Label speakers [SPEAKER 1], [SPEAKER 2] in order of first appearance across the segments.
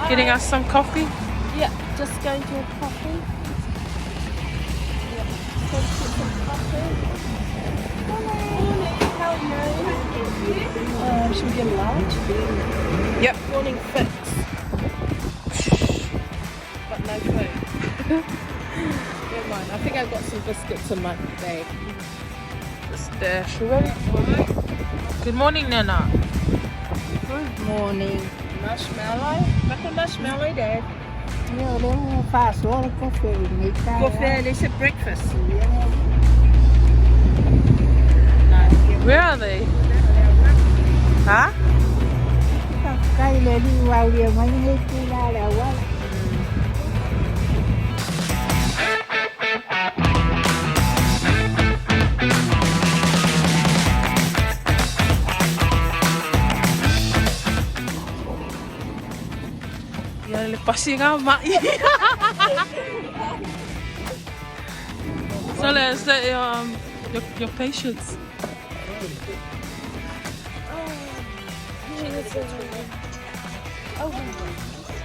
[SPEAKER 1] Getting us some coffee.
[SPEAKER 2] Yeah, just going to a coffee. Yeah, going to get some coffee. Morning, how are you? Should we get a large?
[SPEAKER 1] Yep.
[SPEAKER 2] Morning fix. But no food. Never mind, I think I've got some biscuits in my bag.
[SPEAKER 1] It's there. Good morning, Nana.
[SPEAKER 2] Good morning. Marshmallow? Makan marshmallow, Dad.
[SPEAKER 3] Yeah, they're fast. All the coffee make that.
[SPEAKER 2] Coffee, they said breakfast.
[SPEAKER 1] Where are they? Huh?
[SPEAKER 3] Cây này đi vào điều mấy người kia ra là quá.
[SPEAKER 1] Yang lepasin kau mak. So let's let your patience.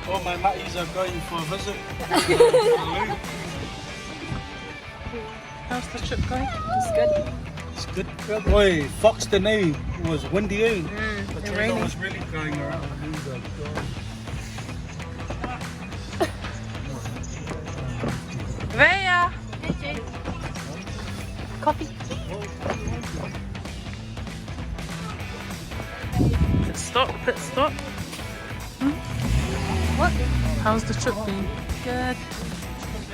[SPEAKER 4] All my matties are going for a visit.
[SPEAKER 1] How's the trip going?
[SPEAKER 2] It's good.
[SPEAKER 4] It's good. Boy, Foxton now was windy out.
[SPEAKER 1] And
[SPEAKER 4] The
[SPEAKER 1] raining.
[SPEAKER 4] was really crying around.
[SPEAKER 1] Veja!
[SPEAKER 2] Coffee.
[SPEAKER 1] Pit stop.
[SPEAKER 2] What?
[SPEAKER 1] How's the trip been?
[SPEAKER 2] Good.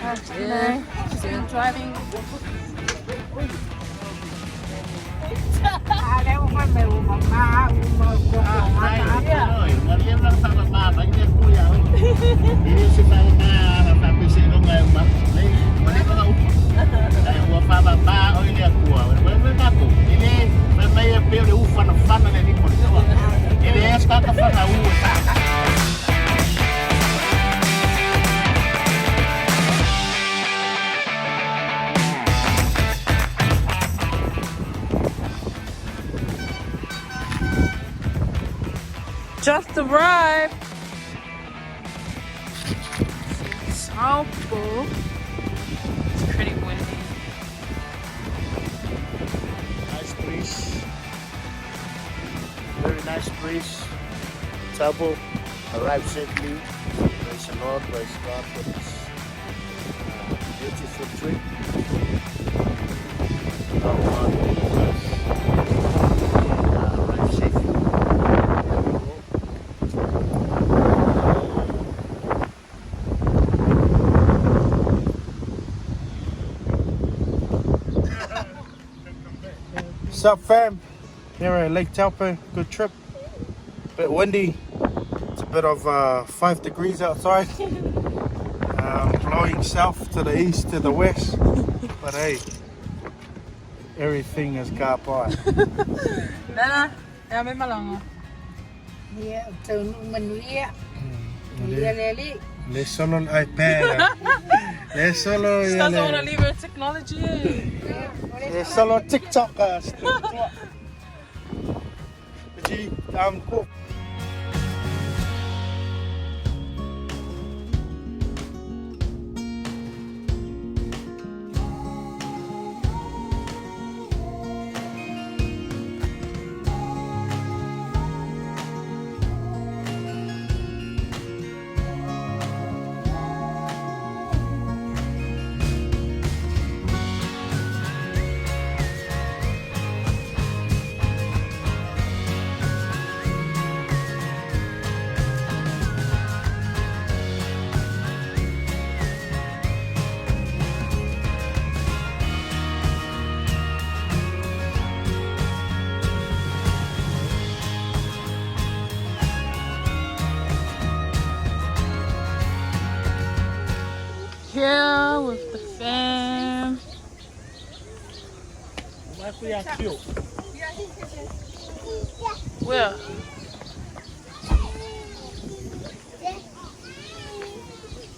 [SPEAKER 2] Yeah. Just been driving.
[SPEAKER 3] Nếu không phải mèo mà ma,
[SPEAKER 1] Just arrived. Taupo. It's pretty windy.
[SPEAKER 4] Nice breeze. Very nice breeze. Taupo arrived safely. Praise the Lord, praise God for this beautiful trip. Lord God arrived safely. What's up, fam? Here at Lake Taupo. Good trip. Bit windy. It's a bit of 5 degrees outside. Blowing south to the east to the west. But hey, everything is got by.
[SPEAKER 1] Nana, ya may malanga.
[SPEAKER 3] yeah, từ mình đi,
[SPEAKER 4] Le solo iPad. Le solo.
[SPEAKER 1] She doesn't want to leave her technology.
[SPEAKER 4] Le solo TikTok. Gee, cool.
[SPEAKER 1] Here with the fam. Where?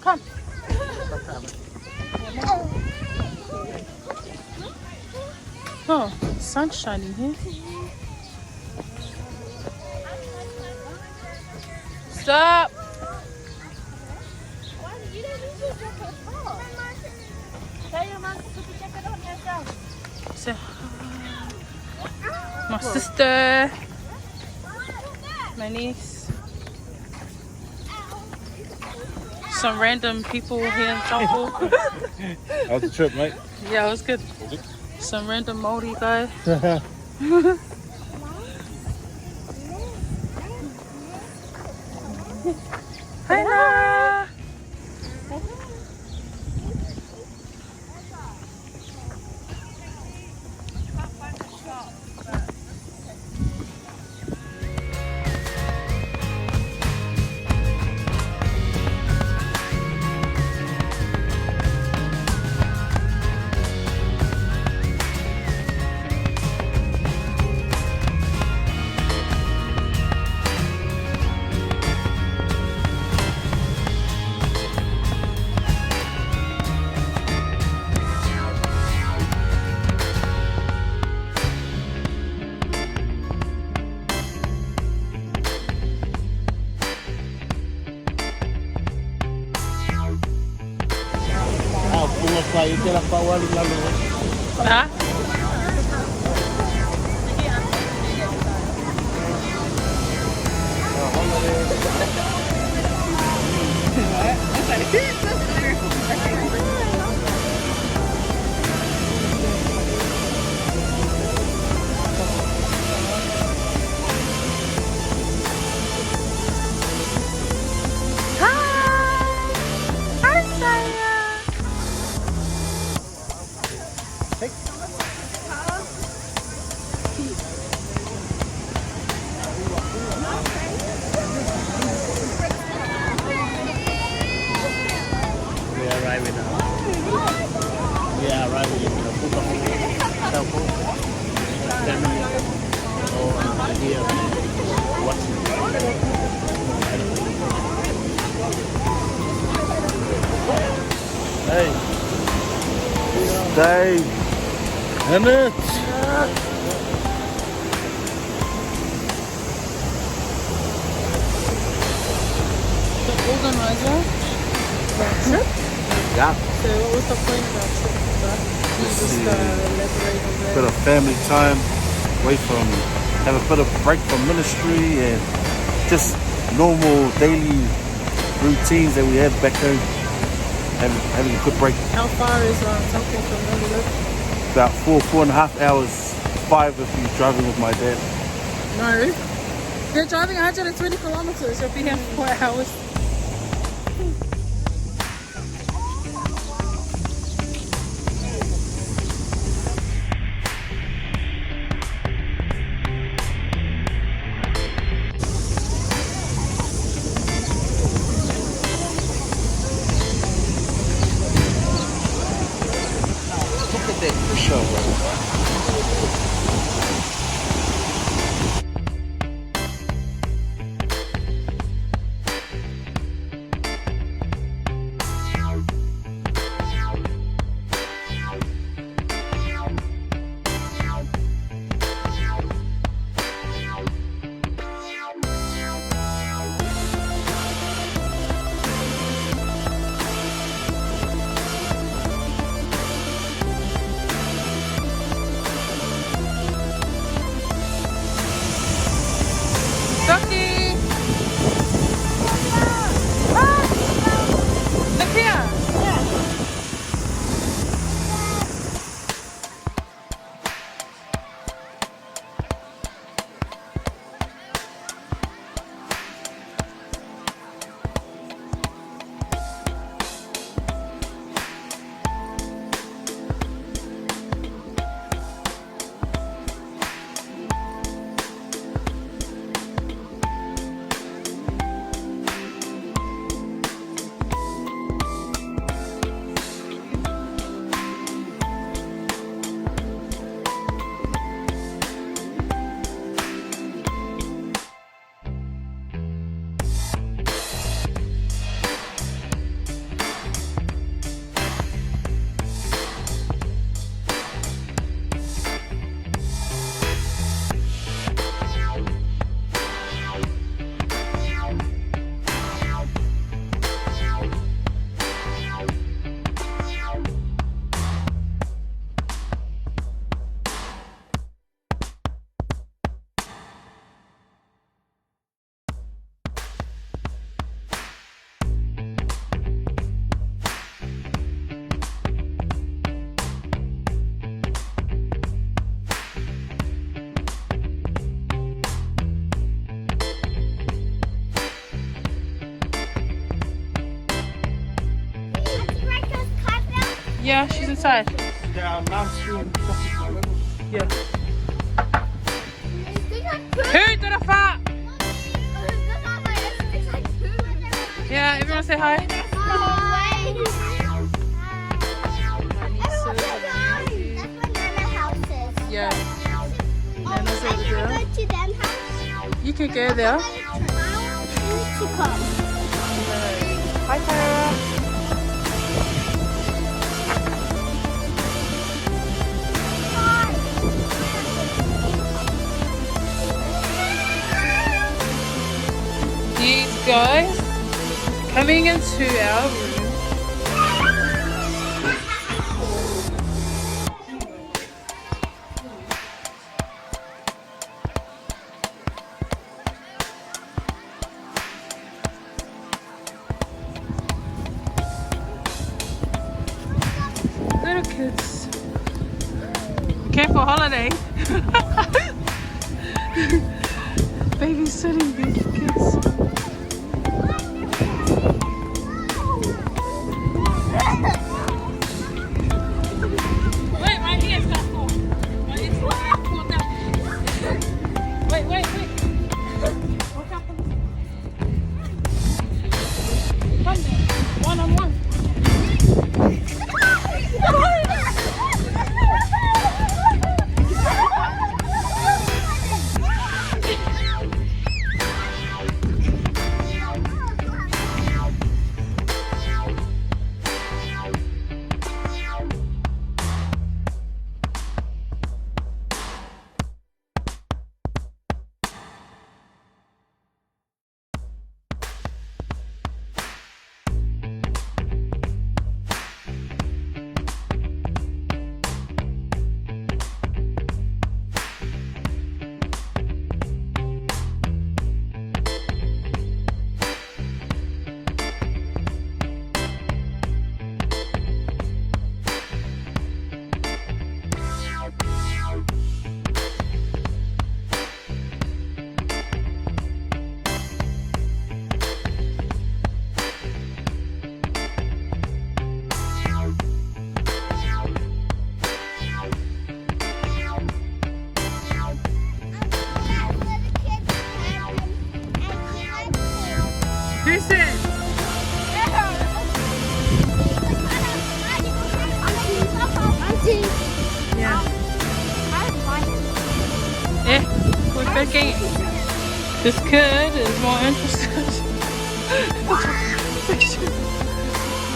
[SPEAKER 1] Come. Oh, sun's shining here. Stop. Say hi. My sister. My niece. Some random people here in Taupo.
[SPEAKER 4] How's the trip, mate?
[SPEAKER 1] Yeah, it was good. Some random Maori guy. Hi, Nara. Ah? Hi, Saya.
[SPEAKER 4] We are arriving now. We are arriving in Taupo. Family all here watching. Hey, stay in it.
[SPEAKER 1] The organizer of that trip.
[SPEAKER 4] Yeah.
[SPEAKER 1] So what was the point of that trip? You just elaborate on that.
[SPEAKER 4] Bit of family time, away from, have a bit of break from ministry and just normal daily routines that we had back home. Having a good break.
[SPEAKER 1] How far is Taupo from where you live?
[SPEAKER 4] About 4.5 hours, 5 if you're driving with my dad.
[SPEAKER 1] No. They're driving 120 kilometers. You'll be here for 4 hours.
[SPEAKER 4] For sure, bro.
[SPEAKER 1] Yeah, she's inside.
[SPEAKER 4] There are live stream.
[SPEAKER 1] Yeah. Who did a fart? Yeah, everyone say hi. Yeah. Nana's over there. You can go there. Hi, Tara. These guys coming into our room. Little kids. Careful holiday. Babysitting these kids. Wait, right here, stop. Wait. Watch out. Come there. One-on-one. Who's it? Yeah. Yeah, we're thinking this kid is more interested.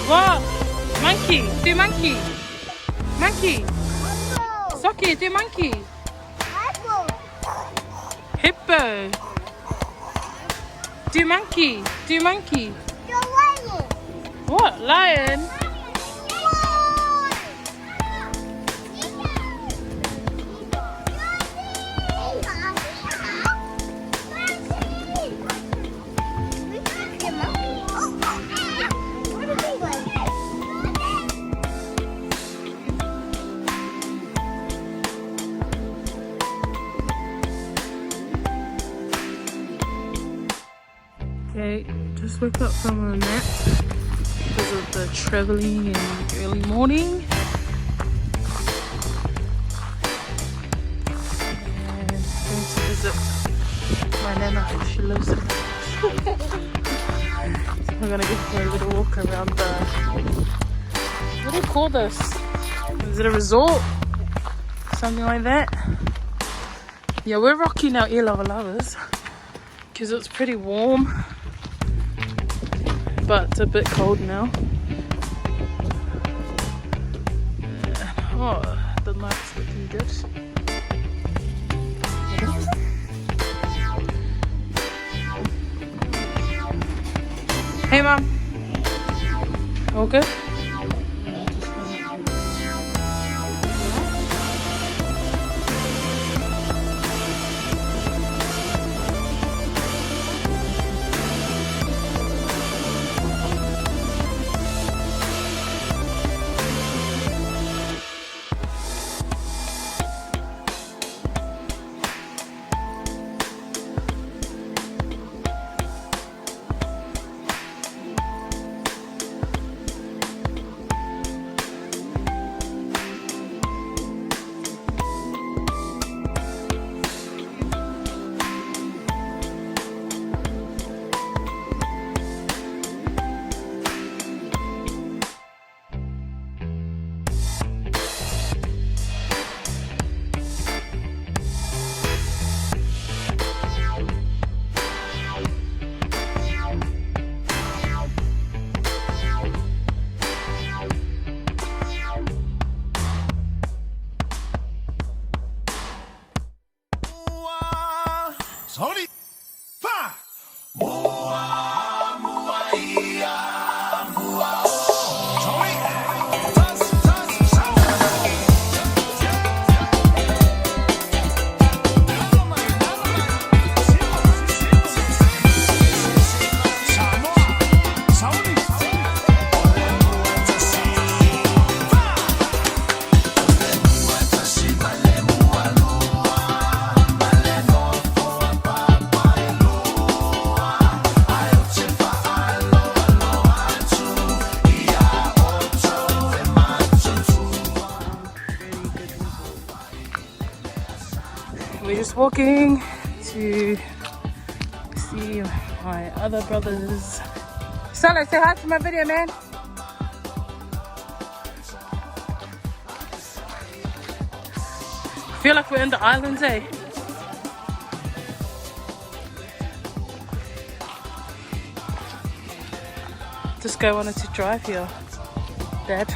[SPEAKER 1] What? Monkey, do monkey. Monkey. Socky, do monkey. Hippo. Do monkey. Do monkey. What? Lion? Okay, just woke up from a nap because of the traveling and early morning. And going to visit my nana. She lives in. So we're gonna go for a little walk around the. What do you call this? Is it a resort? Something like that? Yeah, we're rocking our ear lovers because it's pretty warm. But it's a bit cold now. Oh, the night's looking good. Hey, Mom. All good? just walking to see my other brothers. Salo, say hi to my video, man. Feel like we're in the islands, eh? This guy wanted to drive here, Dad.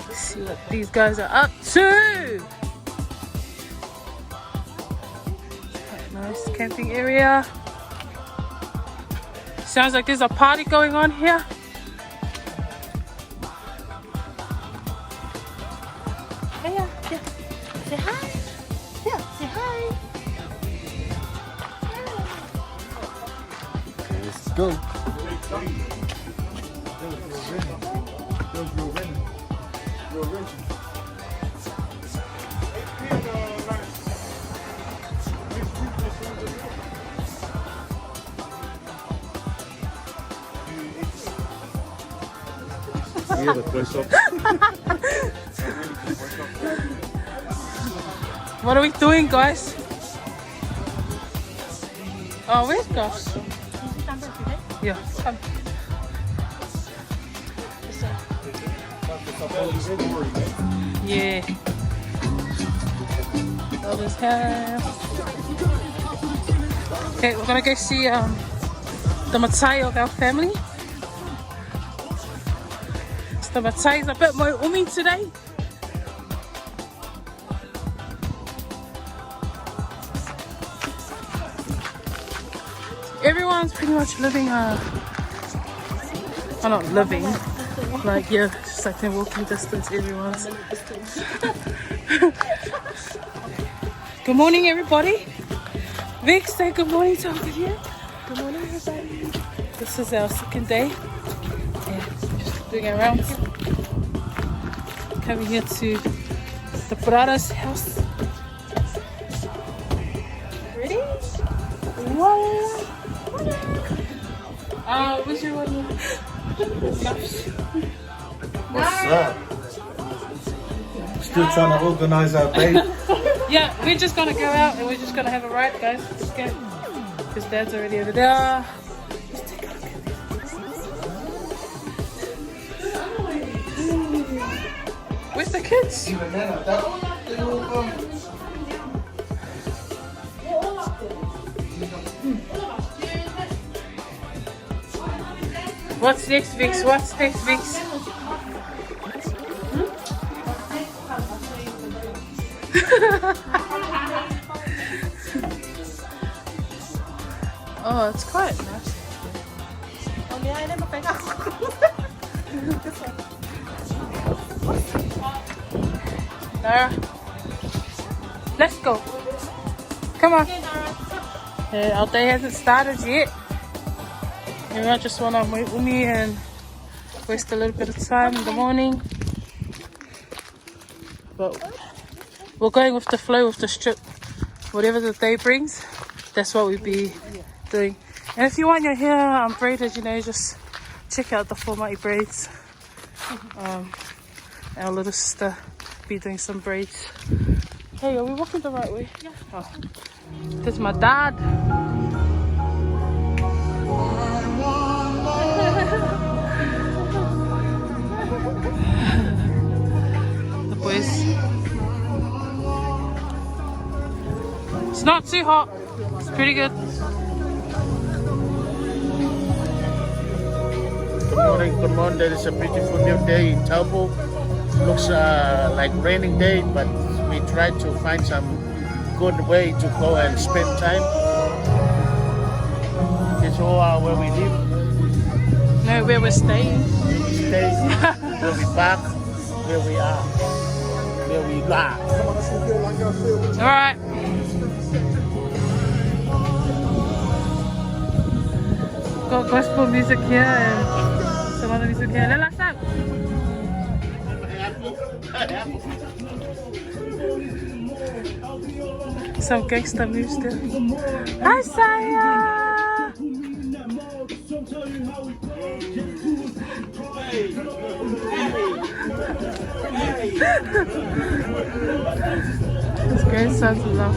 [SPEAKER 1] Let's see what these guys are up to. Quite nice camping area. Sounds like there's a party going on here. Hiya, yeah. Say hi. Yeah, say hi.
[SPEAKER 4] Let's go. Yeah, the first off.
[SPEAKER 1] What are we doing, guys? Oh, where's Gus? Yeah, come. Yeah. Elders house. Okay, we're gonna go see the Matai of our family. So the Matai is a bit more umi today. Everyone's pretty much living well, not living, like yeah, just like in walking distance, everyone's. Good morning, everybody. Vic, say good morning to our video. Good morning, everybody. This is our second day. Yeah, just doing our rounds. Coming here to the Parada's house. Ready? Whoa! Where's your one?
[SPEAKER 4] What's up? Still trying to organize our day.
[SPEAKER 1] Yeah, we're just gonna go out and we're just gonna have a ride, guys. Let's go. Because Dad's already over there. Let's take a look at this. Where's the kids? What's next, Vix? What's next, Vix? Oh, it's quite nice. Nara, let's go. Come on. Our day hasn't started yet. Maybe I just want to wait with me and waste a little bit of time in the morning. But we're going with the flow of the strip. Whatever the day brings, that's what we'll be doing. And if you want your hair braided, you know, just check out the Formati braids. Our little sister be doing some braids. Hey, are we walking the right way? Yeah. Oh. This is my dad. The boys. It's not too hot. It's pretty good.
[SPEAKER 5] Good morning. There is a beautiful new day in Taupo. Looks like raining day, but we try to find some good way to go and spend time. It's all where we live.
[SPEAKER 1] No, where we're staying.
[SPEAKER 5] Where we stay, where we park, where we are, where we are.
[SPEAKER 1] All right. Got gospel music here and some other music here. Let's out. Some gangster moves there. Hi, Saya. It's great sense of love.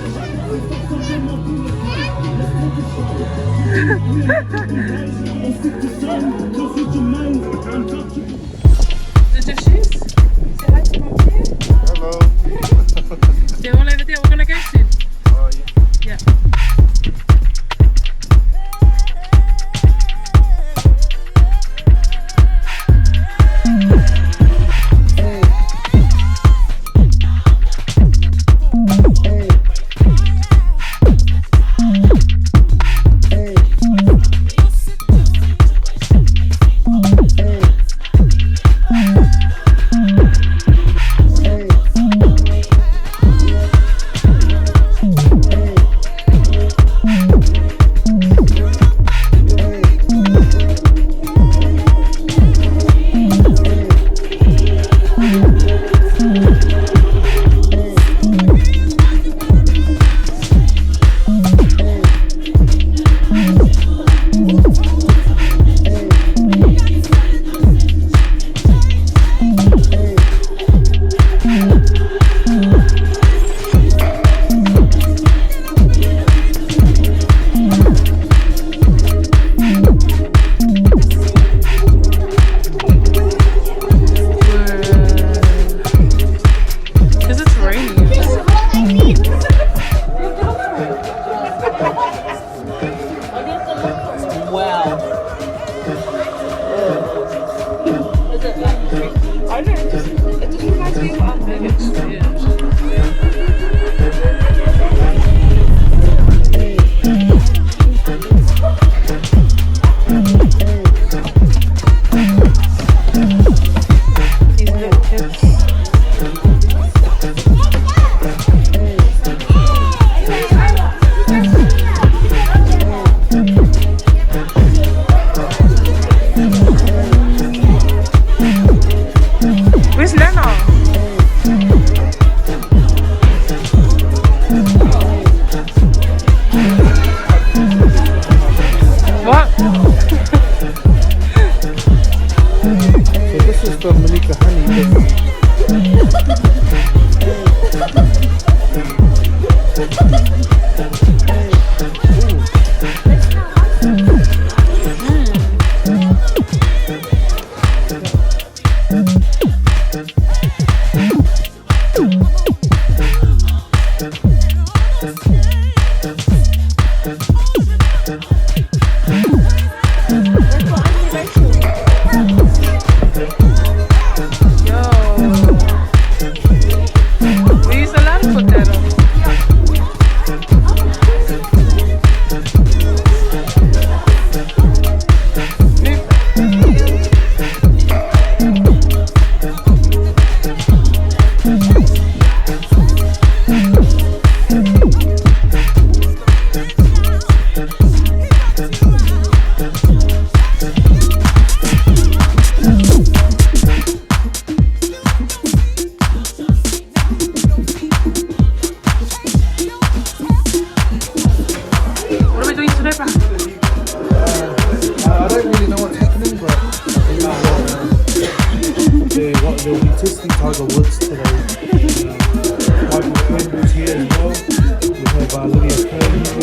[SPEAKER 1] Is it your shoes? Say hi to mom here.
[SPEAKER 4] Hello.
[SPEAKER 1] They're all over there. We're gonna go soon.
[SPEAKER 4] Oh, yeah.
[SPEAKER 1] Yeah.
[SPEAKER 6] They'll be testing Tiger Woods today. Michael Campbell's here as well. We have Lydia Kane.